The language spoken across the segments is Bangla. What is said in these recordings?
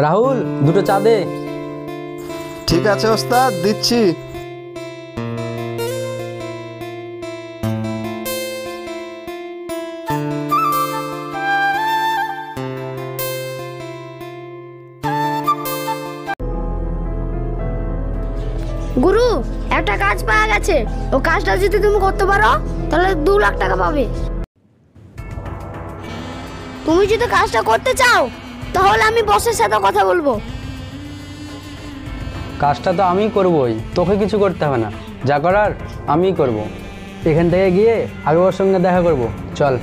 রাহুল, দুটো চা দে। ঠিক আছে ওস্তাদ, দিচ্ছি। গুরু, একটা কাজ পাওয়া গেছে। ও কাজটা যদি তুমি করতে পারো তাহলে 2 লাখ টাকা পাবে। তুমি যদি কাজটা করতে চাও তাহলে আমি বসের সাথে কথা বলবো। কাজটা তো আমিই করবই, তোকে কিছু করতে হবে না। যা করার আমিই করব। এখান থেকে গিয়ে আগে ওর সঙ্গে দেখা করব। চল।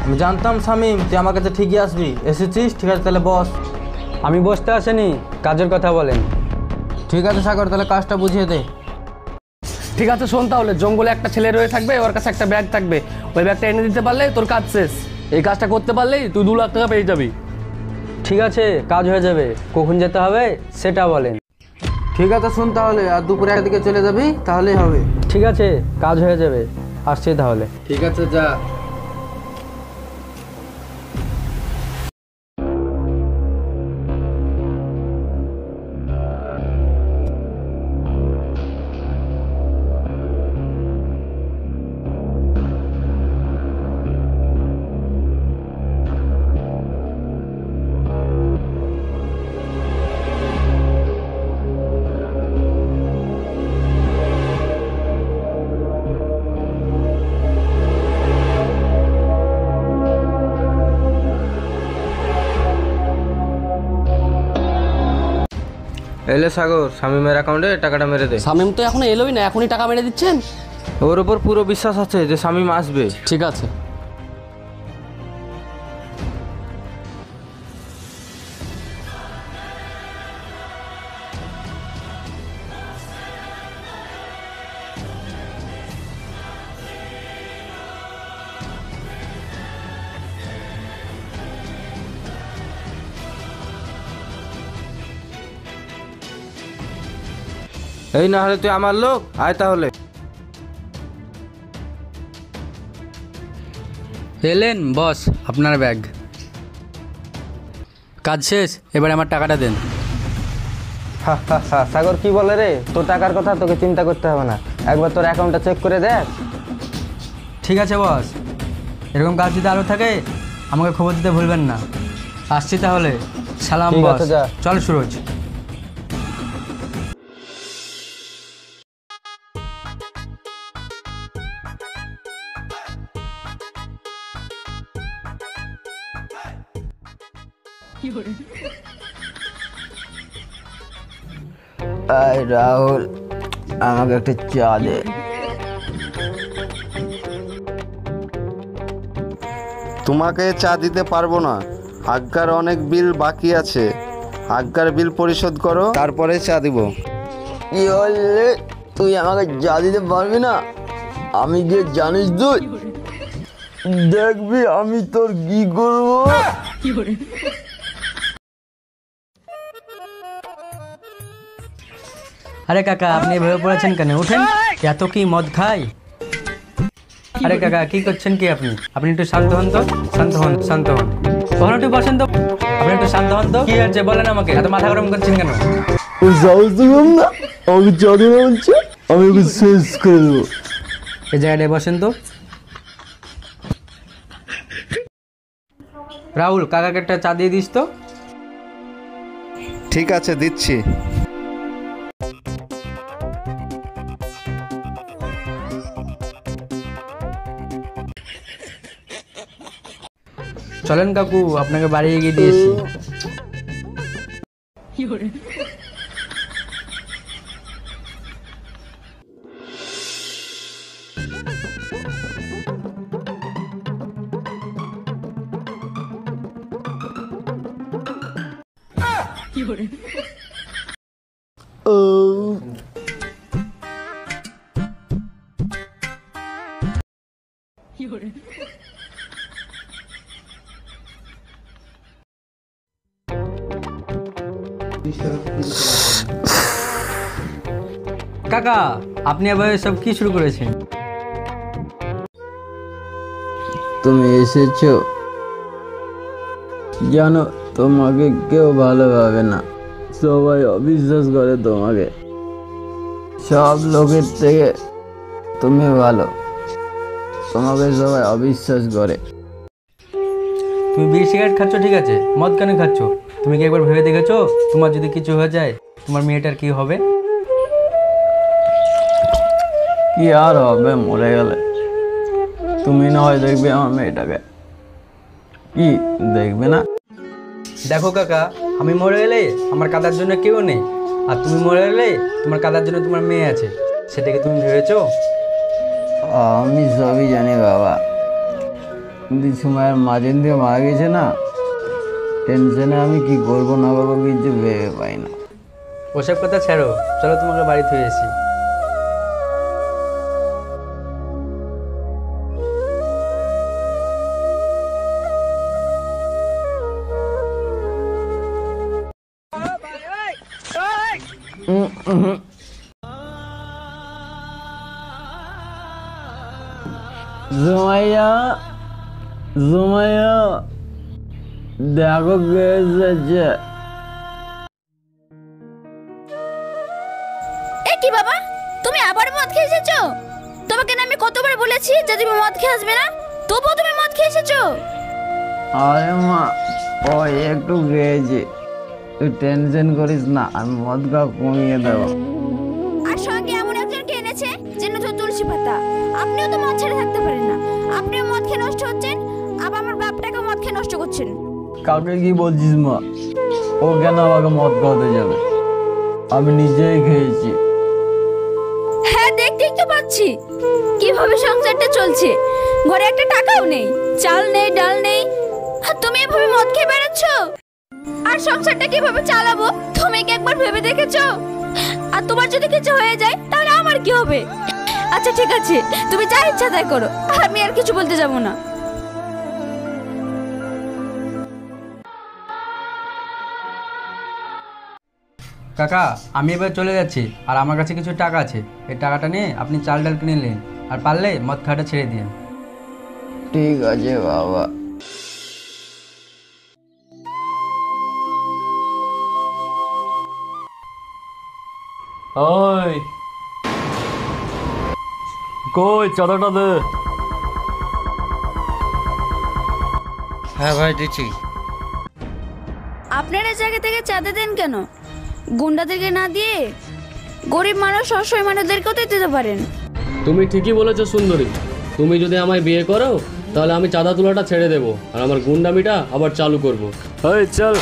আমি জানতাম শামিম তুই আমার কাছে ঠিকই আসবি। এসেছিস, ঠিক আছে তাহলে বস। আমি বসতে আসেনি, কাজের কথা বলেন। ঠিক আছে সাগর, তাহলে কাজটা বুঝিয়ে দে। ঠিক আছে শোন, তাহলে জঙ্গলে একটা ছেলে রয়ে থাকবে, ওর কাছে একটা ব্যাগ থাকবে। ওই ব্যাগটা এনে দিতে পারলে তোর কাজ শেষ। এই কাজটা করতে পারলেই তুই 2 লাখ টাকা পেয়ে যাবি। ঠিক আছে, কাজ হয়ে যাবে। কখন যেতে হবে সেটা বলেন। ঠিক আছে শুন, তাহলে আর দুপুরে একদিকে চলে যাবি, তাহলেই হবে। ঠিক আছে, কাজ হয়ে যাবে। আসছি তাহলে। ঠিক আছে যা। এলে সাগর, শামিমের অ্যাকাউন্টে টাকাটা মেরে দে। শামিম তো এখনো এলোই না, এখনই টাকা মেরে দিচ্ছেন? ওর উপর পুরো বিশ্বাস আছে যে শামিম আসবে। ঠিক আছে। এই না হলে তুই আমার লোক, আয় তাহলে। এলেন বস, আপনার ব্যাগ। কাজ শেষ, এবারে আমার টাকাটা দেন। সাগর কি বলে রে, তোর টাকার কথা তোকে চিন্তা করতে হবে না, একবার তোর অ্যাকাউন্টটা চেক করে দেখ। ঠিক আছে বস, এরকম কাজ যদি আরও থাকে আমাকে খবর দিতে ভুলবেন না। আসছি তাহলে। সালাম ঠিক বস। আছে, যা। চল সুরজ। রাহুল, আমাকে একটা চা দে। তোমাকে চা দিতে পারবো না, আজ্ঞার অনেক বিল বাকি আছে। আজ্ঞার বিল পরিশোধ করো, তারপরে চা দিব। কি হলে তুই আমাকে চা দিতে পারবি না? আমি যে জানিস তুই দেখবি আমি তোর কি করবো। আরে কাকা, আপনি এভাবে পড়েছেন কেন? উঠেন। এত কি মদ খাই? আরে কাকা, কি করছেন কি আপনি? আপনি একটু শান্ত হন তো। শান্ত হন, শান্ত হন। কখন একটু বসেন তো। আপনি একটু শান্ত হন তো। কি হচ্ছে বলেন আমাকে, এত মাথা গরম করছেন কেন? না আমাকে চা দিবে বলছে, আমি ওকে শেষ করে দেবো। এই জায়গাটায় বসেন তো। রাহুল, কাকাকে একটা চা দিয়ে দিস তো। ঠিক আছে, দিচ্ছি। চলেন কাকু, আপনাকে বাড়ি এগিয়ে দিয়েছি। কাকা, আপনি আবার সব কি শুরু করেছেন? তুমি এসেছো, জানো তোমাকে কেউ ভালোভাবে না, সবাই অবিশ্বাস করে তোমাকে। সব লোকের থেকে তুমি ভালো, তোমাকে সবাই অবিশ্বাস করে। তুমি বিড়ি সিগারেট খাচ্ছ ঠিক আছে, মদ কেন খাচ্ছ? তুমি কি একবার ভেবে দেখেছো তোমার যদি কিছু হয়ে যায় তোমার মেয়েটার কি হবে? কি আর হবে মরে গেলে? তুমি না হয় দেখবে আমার মেয়েটাকে, কি দেখবে না? দেখো কাকা, আমি মরে গেলে আমার কাদার জন্য কেউ নেই, আর তুমি মরে গেলে তোমার কাদার জন্য তোমার মেয়ে আছে, সেটাকে তুমি ভেবেছো? আমি সবই জানি বাবা, কিন্তু সময়ের মাঝে দিয়ে মারা গেছে না, টেনশনে আমি কি করবো না করবো কিছু ভেবে পাই না। ওসব কথা ছাড়ো, চলো তোমাকে বাড়ি থুয়ে এসি। জুমাইয়া, জুমাইয়া, দেখো কে এসেছে। এ কি বাবা, তুমি আবার মদ খেয়ে এসেছো? তোমাকে না আমি কতবার বলেছি যে তুমি মদ খেয়ে আসবে না, তবুও তুমি মদ খেয়ে এসেছো? আরে মা, ওই একটু গেয়েছি, তুই টেনশন করিস না, আমি মদ খাওয়া কমিয়ে দেবো। আর সঙ্গে এমন একজনকে এনেছে যে নতুন তুলসী পাতা। আপনিও তো মদ ছেড়ে থাকতে পারেন না, আপনিও মদ খেয়ে নষ্ট হচ্ছেন, আবার আমার বাপটাকে মদ খেয়ে নষ্ট করছেন। কাকে কি বলছিস মা? ও কেন আমাকে মদ খাওয়াতে যাবে? আমি নিজেই খেয়েছি। হ্যাঁ, দেখতেই তো পাচ্ছি কিভাবে সংসারটা চলছে। ঘরে একটা টাকাও নেই, চাল নেই, ডাল নেই, আর তুমি এভাবে মদ খেয়ে বেড়াচ্ছ। আর সংসারটা কিভাবে চালাবো তুমি কি একবার ভেবে দেখেছো? আর তোমার যদি কিছু হয়ে যায় তাহলে আমার কি হবে? আচ্ছা ঠিক আছে, তুমি যা ইচ্ছা তাই করো, আমি আর কিছু বলতে যাব না। কাকা, আমি এবার চলে যাচ্ছি, আর আমার কাছে কিছু টাকা আছে, এই টাকাটা নিয়ে আপনি চাল ডাল কিনে নিন, আর পারলে মদ খাওয়াটা ছেড়ে দিন। ঠিক আছে বাবা। ওই কই চাঁদাটা দে। হ্যাঁ ভাই দিচ্ছি। আপনারা জায়গা থেকে চাঁদা দেন কেন? গুন্ডাদেরকে না দিয়ে গরিব মানুষ, অসহায় মানুষদেরকেও তো দিতে পারেন। তুমি ঠিকই বলেছো সুন্দরী, তুমি যদি আমায় বিয়ে করো তাহলে আমি চাঁদা তোলাটা ছেড়ে দেবো আর আমার গুন্ডামিটা আবার চালু করবো। এই চল।